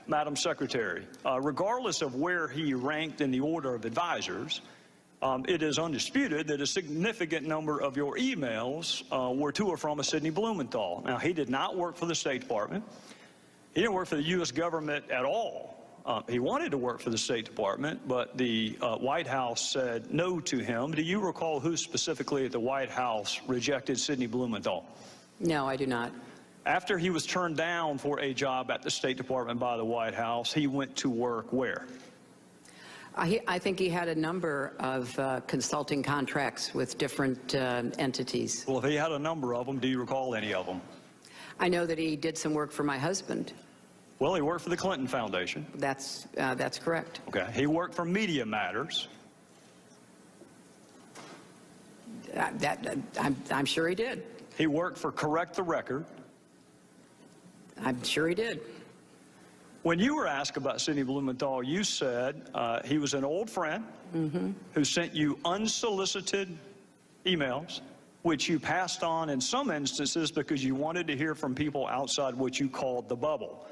Madam Secretary, regardless of where he ranked in the order of advisors, it is undisputed that a significant number of your emails were to or from a Sidney Blumenthal. Now, he did not work for the State Department. He didn't work for the U.S. government at all. He wanted to work for the State Department, but the White House said no to him. Do you recall who specifically at the White House rejected Sidney Blumenthal? No, I do not. After he was turned down for a job at the State Department by the White House, he went to work where? I think he had a number of consulting contracts with different entities. Well, if he had a number of them, do you recall any of them? I know that he did some work for my husband. Well, he worked for the Clinton Foundation. That's correct. Okay. He worked for Media Matters. I'm sure he did. He worked for Correct the Record. I'm sure he did. When you were asked about Sidney Blumenthal, you said he was an old friend who sent you unsolicited emails, which you passed on in some instances because you wanted to hear from people outside what you called the bubble.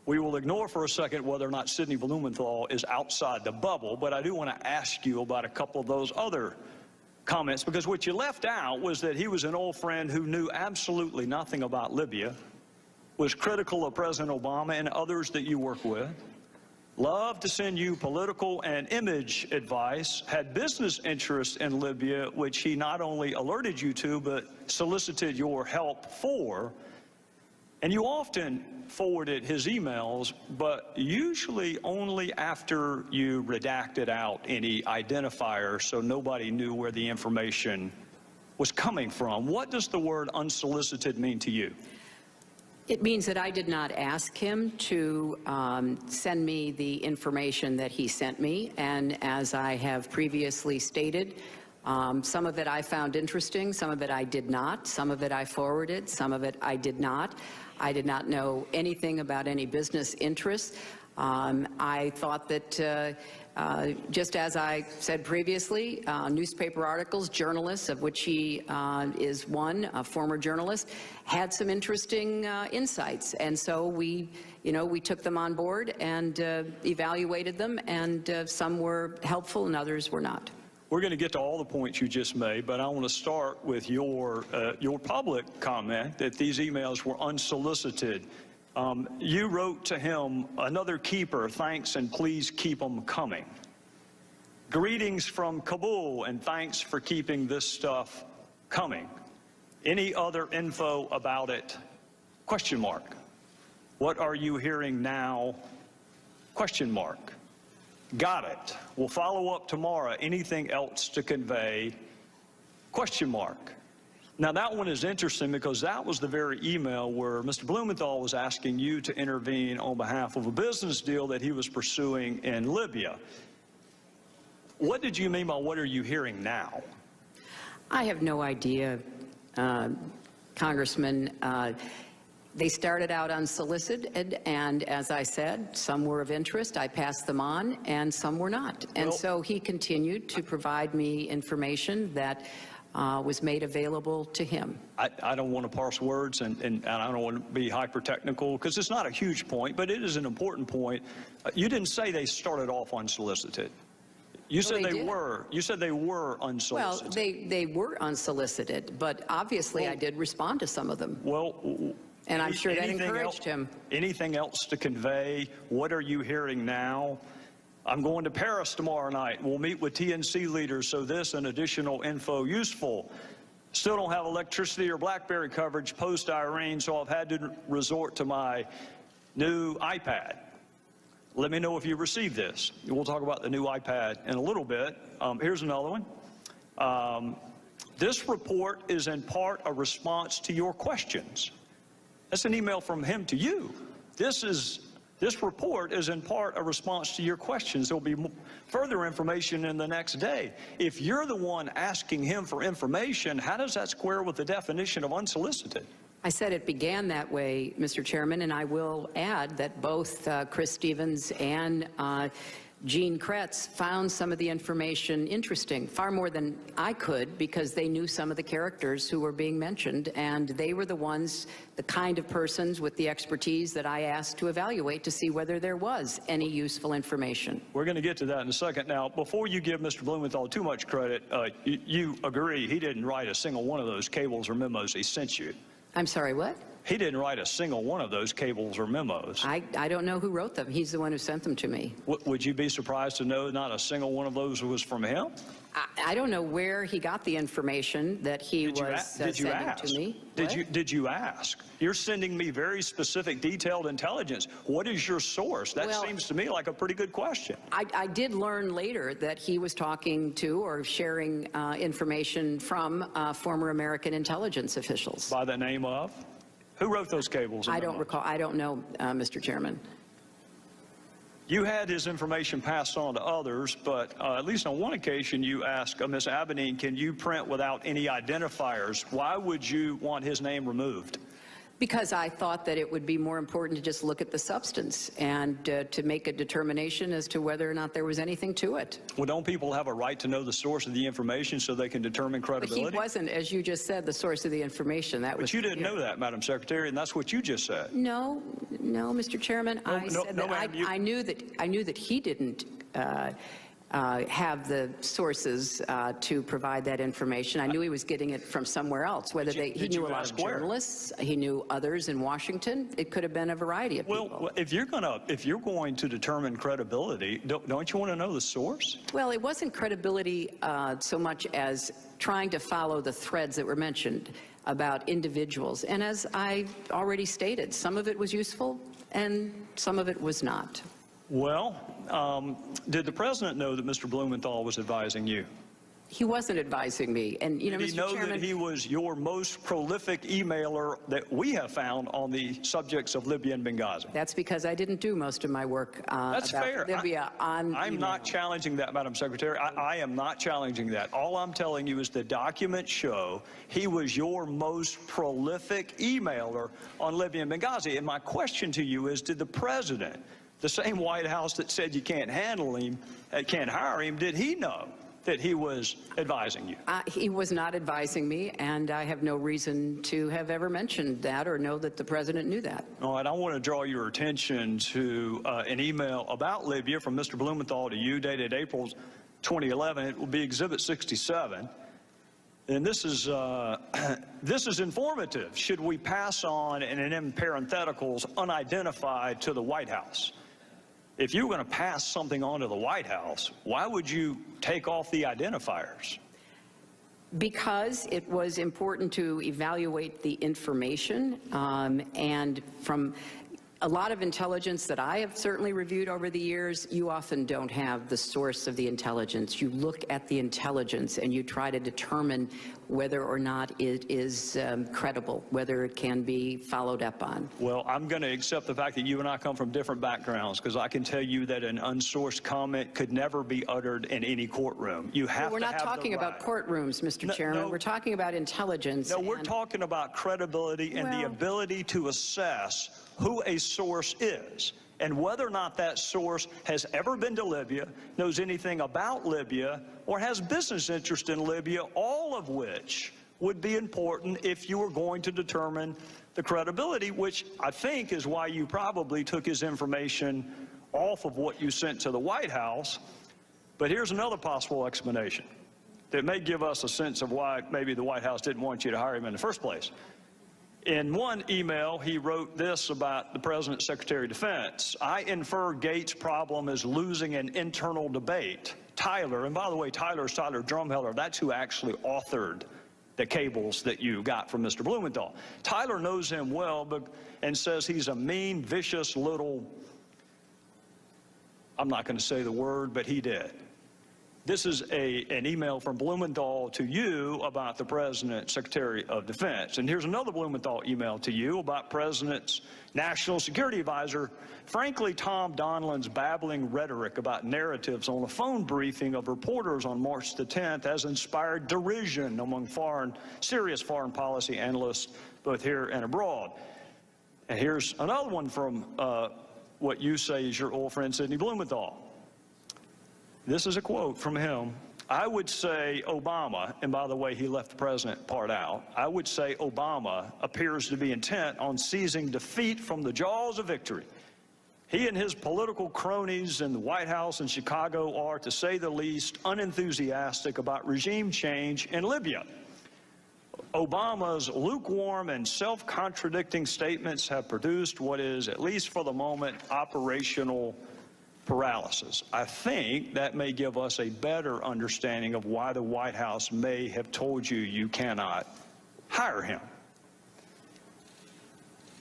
We will ignore for a second whether or not Sidney Blumenthal is outside the bubble, but I do want to ask you about a couple of those other comments, because what you left out was that he was an old friend who knew absolutely nothing about Libya, was critical of President Obama and others that you work with, loved to send you political and image advice, had business interests in Libya, which he not only alerted you to, but solicited your help for. And you often forwarded his emails, but usually only after you redacted out any identifier so nobody knew where the information was coming from. What does the word unsolicited mean to you? It means that I did not ask him to send me the information that he sent me, and as I have previously stated, some of it I found interesting, some of it I did not, some of it I forwarded, some of it I did not. I did not know anything about any business interests. I thought that just as I said previously, newspaper articles, journalists, of which he is one, a former journalist, had some interesting insights. And so we took them on board and evaluated them, and some were helpful and others were not. We're going to get to all the points you just made, but I want to start with your public comment that these emails were unsolicited. You wrote to him, "Another keeper, thanks and please keep them coming. Greetings from Kabul and thanks for keeping this stuff coming. Any other info about it? Question mark. What are you hearing now? Question mark. Got it. We'll follow up tomorrow. Anything else to convey? Question mark." Now, that one is interesting because that was the very email where Mr. Blumenthal was asking you to intervene on behalf of a business deal that he was pursuing in Libya. What did you mean by what are you hearing now? I have no idea, Congressman. They started out unsolicited, and as I said, some were of interest. I passed them on, and some were not. And so he continued to provide me information that was made available to him. I don't want to parse words, and I don't want to be hyper-technical, because it's not a huge point, but it is an important point. You didn't say they started off unsolicited. You said they were. You said they were unsolicited. Well, they were unsolicited, but obviously I did respond to some of them. Well, and I'm sure that encouraged him. Anything else to convey? What are you hearing now? I'm going to Paris tomorrow night. We'll meet with TNC leaders, so this and additional info useful. Still don't have electricity or BlackBerry coverage post-Irene, so I've had to resort to my new iPad. Let me know if you received this. We'll talk about the new iPad in a little bit. Here's another one. This report is in part a response to your questions. That's an email from him to you. This report is in part a response to your questions. There'll be further information in the next day. If you're the one asking him for information, how does that square with the definition of unsolicited? I said it began that way, Mr. Chairman, and I will add that both Chris Stevens and Gene Kretz found some of the information interesting, far more than I could, because they knew some of the characters who were being mentioned, and they were the ones, the kind of persons with the expertise that I asked to evaluate to see whether there was any useful information. We're going to get to that in a second. Now, before you give Mr. Blumenthal too much credit, you agree he didn't write a single one of those cables or memos he sent you. I'm sorry, what? He didn't write a single one of those cables or memos. I don't know who wrote them. He's the one who sent them to me. Would you be surprised to know not a single one of those was from him? I don't know where he got the information that he was sending to me. Did you ask? You're sending me very specific, detailed intelligence. What is your source? That seems to me like a pretty good question. I did learn later that he was talking to or sharing information from former American intelligence officials. By the name of? Who wrote those cables? I don't recall. I don't know, Mr. Chairman. You had his information passed on to others, but at least on one occasion you asked Ms. Abedine, can you print without any identifiers? Why would you want his name removed? Because I thought that it would be more important to just look at the substance and to make a determination as to whether or not there was anything to it. Well, don't people have a right to know the source of the information so they can determine credibility? But he wasn't, as you just said, the source of the information. But you didn't know that, Madam Secretary, and that's what you just said. No, Mr. Chairman. I said that I knew that he didn't have the sources to provide that information. I knew he was getting it from somewhere else. Whether he knew a lot of journalists, he knew others in Washington. It could have been a variety of people. Well, if you're going to determine credibility, don't you want to know the source? Well, it wasn't credibility so much as trying to follow the threads that were mentioned about individuals. And as I already stated, some of it was useful and some of it was not. Well, did the president know that Mr. Blumenthal was advising you? He wasn't advising me. And, you know, Did he know that he was your most prolific emailer that we have found on the subjects of Libya and Benghazi? That's because I didn't do most of my work That's about fair. Libya on I'm email. not challenging that, Madam Secretary. I am not challenging that. All I'm telling you is the documents show he was your most prolific emailer on Libya and Benghazi. And my question to you is, did the president, the same White House that said you can't handle him, can't hire him, did he know that he was advising you? He was not advising me, and I have no reason to have ever mentioned that or know that the president knew that. All right, I want to draw your attention to an email about Libya from Mr. Blumenthal to you, dated April 2011. It will be Exhibit 67. And this is informative. Should we pass on, and in parentheticals, unidentified to the White House? If you were going to pass something on to the White House, why would you take off the identifiers? Because it was important to evaluate the information, and from a lot of intelligence that I have certainly reviewed over the years, you often don't have the source of the intelligence. You look at the intelligence and you try to determine whether or not it is credible, whether it can be followed up on. Well, I'm going to accept the fact that you and I come from different backgrounds, because I can tell you that an unsourced comment could never be uttered in any courtroom. You have We're not talking about courtrooms, Mr. Chairman. No, we're talking about intelligence. No, we're talking about credibility and the ability to assess who a source is and whether or not that source has ever been to Libya, knows anything about Libya, or has business interest in Libya, all of which would be important if you were going to determine the credibility, which I think is why you probably took his information off of what you sent to the White House. But here's another possible explanation that may give us a sense of why maybe the White House didn't want you to hire him in the first place. In one email, he wrote this about the President's Secretary of Defense: I infer Gates' problem is losing an internal debate. Tyler, and by the way, Tyler is Tyler Drumheller. That's who actually authored the cables that you got from Mr. Blumenthal. Tyler knows him well and says he's a mean, vicious little, I'm not going to say the word, but he did. This is an email from Blumenthal to you about the President's Secretary of Defense. And here's another Blumenthal email to you about President's National Security Advisor. Frankly, Tom Donilon's babbling rhetoric about narratives on a phone briefing of reporters on March the 10th has inspired derision among serious foreign policy analysts, both here and abroad. And here's another one from what you say is your old friend, Sidney Blumenthal. This is a quote from him. I would say Obama, and by the way, he left the president part out, I would say Obama appears to be intent on seizing defeat from the jaws of victory. He and his political cronies in the White House in Chicago are, to say the least, unenthusiastic about regime change in Libya. Obama's lukewarm and self-contradicting statements have produced what is, at least for the moment, operational paralysis. I think that may give us a better understanding of why the White House may have told you you cannot hire him.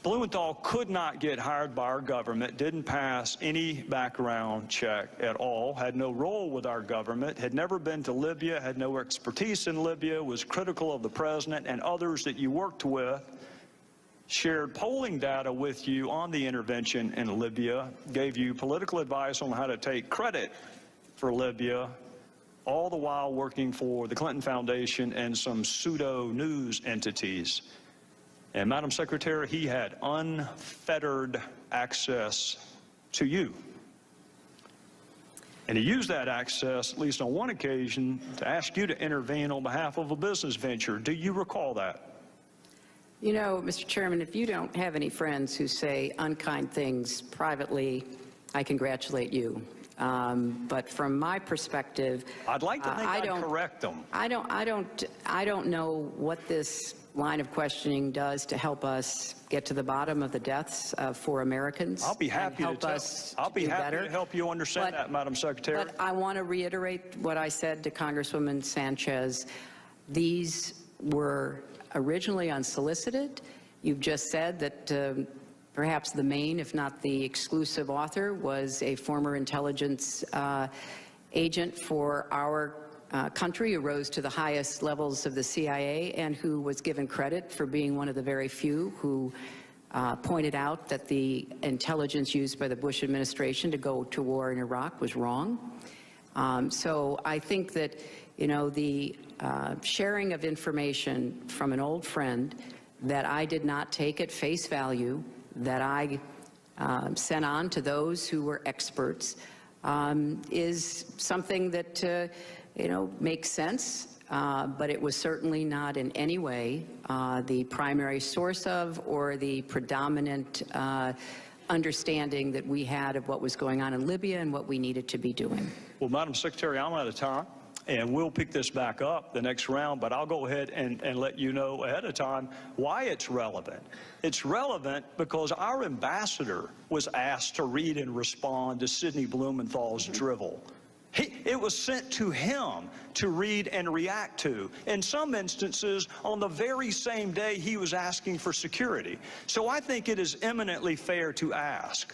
Blumenthal could not get hired by our government, didn't pass any background check at all, had no role with our government, had never been to Libya, had no expertise in Libya, was critical of the president and others that you worked with, shared polling data with you on the intervention in Libya, gave you political advice on how to take credit for Libya, all the while working for the Clinton Foundation and some pseudo-news entities. And, Madam Secretary, he had unfettered access to you. And he used that access, at least on one occasion, to ask you to intervene on behalf of a business venture. Do you recall that? You know, Mr. Chairman, if you don't have any friends who say unkind things privately, I congratulate you. But from my perspective, I'd like to think I'd correct them. I don't know what this line of questioning does to help us get to the bottom of the deaths of 4 Americans. I'll be happy to help you understand that, Madam Secretary. But I want to reiterate what I said to Congresswoman Sanchez. These were originally unsolicited. You've just said that perhaps the main, if not the exclusive author, was a former intelligence agent for our country who rose to the highest levels of the CIA and who was given credit for being one of the very few who pointed out that the intelligence used by the Bush administration to go to war in Iraq was wrong. So I think that, you know, the sharing of information from an old friend that I did not take at face value, that I sent on to those who were experts, is something that, you know, makes sense, but it was certainly not in any way the primary source of or the predominant understanding that we had of what was going on in Libya and what we needed to be doing. Well, Madam Secretary, I'm out of time, and we'll pick this back up the next round, but I'll go ahead and let you know ahead of time why it's relevant. It's relevant because our ambassador was asked to read and respond to Sidney Blumenthal's drivel. It was sent to him to read and react to. In some instances, on the very same day he was asking for security. So I think it is eminently fair to ask.